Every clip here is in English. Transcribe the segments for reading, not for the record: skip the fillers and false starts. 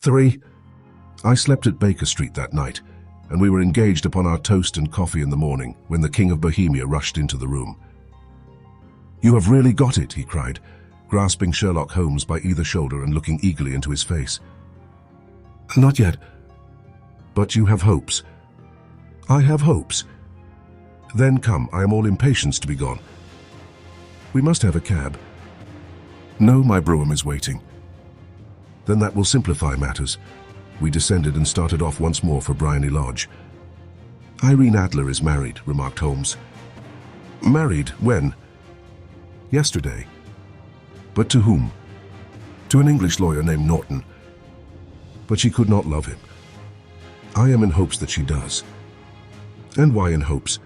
3. I slept at Baker Street that night, and we were engaged upon our toast and coffee in the morning when the King of Bohemia rushed into the room. "You have really got it," he cried, grasping Sherlock Holmes by either shoulder and looking eagerly into his face. "Not yet. But you have hopes." "I have hopes." "Then come, I am all impatience to be gone." "We must have a cab." "No, my brougham is waiting." "Then that will simplify matters." We descended and started off once more for Briony Lodge. "Irene Adler is married," remarked Holmes. "Married? When?" "Yesterday." "But to whom?" "To an English lawyer named Norton." "But she could not love him." "I am in hopes that she does." "And why in hopes?"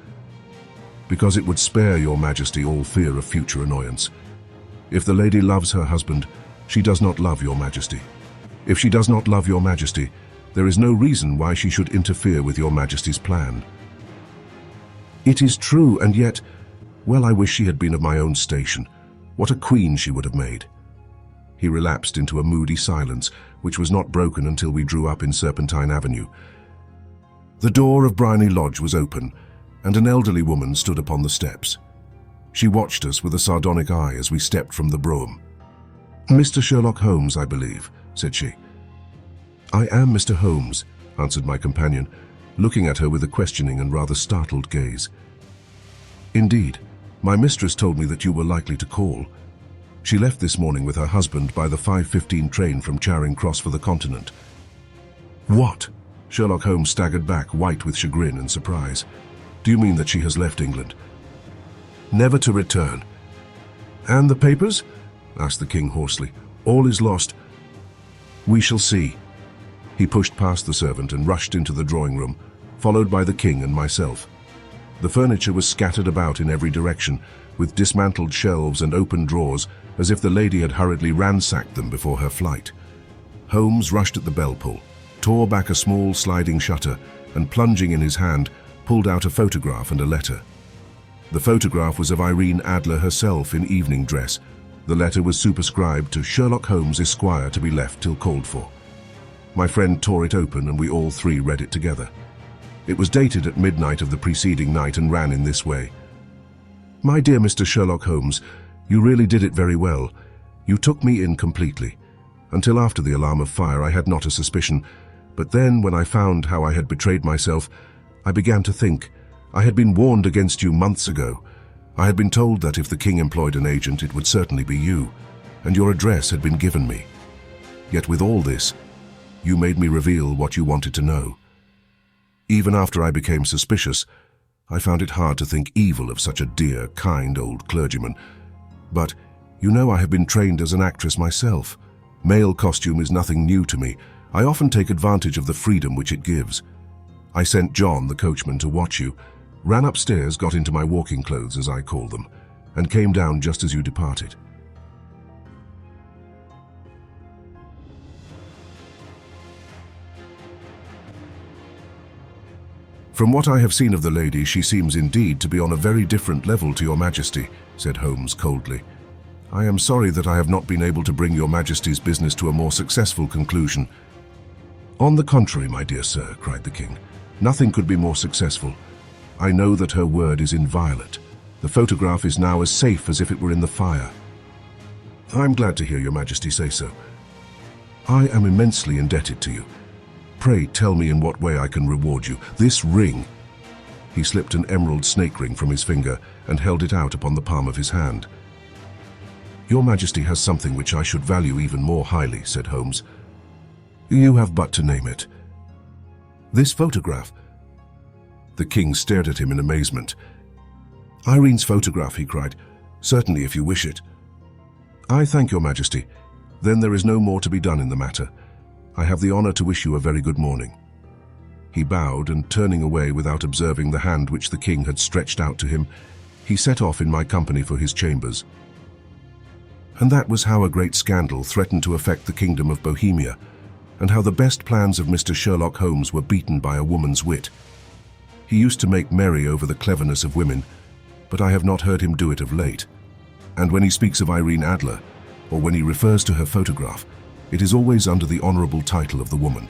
"Because it would spare your Majesty all fear of future annoyance. If the lady loves her husband, she does not love your Majesty. If she does not love your Majesty, there is no reason why she should interfere with your Majesty's plan." "It is true, and yet, well, I wish she had been of my own station. What a queen she would have made." He relapsed into a moody silence, which was not broken until we drew up in Serpentine Avenue. The door of Briony Lodge was open, and an elderly woman stood upon the steps. She watched us with a sardonic eye as we stepped from the brougham. "Mr. Sherlock Holmes, I believe," said she. "I am Mr. Holmes," answered my companion, looking at her with a questioning and rather startled gaze. "Indeed, my mistress told me that you were likely to call. She left this morning with her husband by the 5:15 train from Charing Cross for the continent." "What?" Sherlock Holmes staggered back, white with chagrin and surprise. "Do you mean that she has left England?" "Never to return." "And the papers?" asked the king hoarsely. "All is lost." "We shall see." He pushed past the servant and rushed into the drawing room, followed by the king and myself. The furniture was scattered about in every direction, with dismantled shelves and open drawers, as if the lady had hurriedly ransacked them before her flight. Holmes rushed at the bell pull, tore back a small sliding shutter, and plunging in his hand, pulled out a photograph and a letter. The photograph was of Irene Adler herself in evening dress. The letter was superscribed to Sherlock Holmes, Esquire, to be left till called for. My friend tore it open and we all three read it together. It was dated at midnight of the preceding night and ran in this way. "My dear Mr. Sherlock Holmes, you really did it very well. You took me in completely. Until after the alarm of fire I had not a suspicion, but then when I found how I had betrayed myself, I began to think. I had been warned against you months ago. I had been told that if the king employed an agent, it would certainly be you, and your address had been given me. Yet with all this, you made me reveal what you wanted to know. Even after I became suspicious, I found it hard to think evil of such a dear, kind old clergyman. But, you know, I have been trained as an actress myself. Male costume is nothing new to me. I often take advantage of the freedom which it gives. I sent John, the coachman, to watch you, ran upstairs, got into my walking clothes, as I call them, and came down just as you departed. From what I have seen of the lady, she seems indeed to be on a very different level to your Majesty, said Holmes coldly. I am sorry that I have not been able to bring your Majesty's business to a more successful conclusion. On the contrary, my dear sir, cried the king, nothing could be more successful. I know that her word is inviolate. The photograph is now as safe as if it were in the fire. I'm glad to hear your Majesty say so. I am immensely indebted to you. Pray tell me in what way I can reward you. This ring. He slipped an emerald snake ring from his finger and held it out upon the palm of his hand. Your Majesty has something which I should value even more highly, said Holmes. You have but to name it. This photograph. The king stared at him in amazement. Irene's photograph, he cried. Certainly, if you wish it. I thank your Majesty. Then there is no more to be done in the matter. I have the honor to wish you a very good morning. He bowed, and turning away without observing the hand which the king had stretched out to him, he set off in my company for his chambers. And that was how a great scandal threatened to affect the kingdom of Bohemia, and how the best plans of Mr. Sherlock Holmes were beaten by a woman's wit. He used to make merry over the cleverness of women, but I have not heard him do it of late. And when he speaks of Irene Adler, or when he refers to her photograph, It is always under the honorable title of the woman.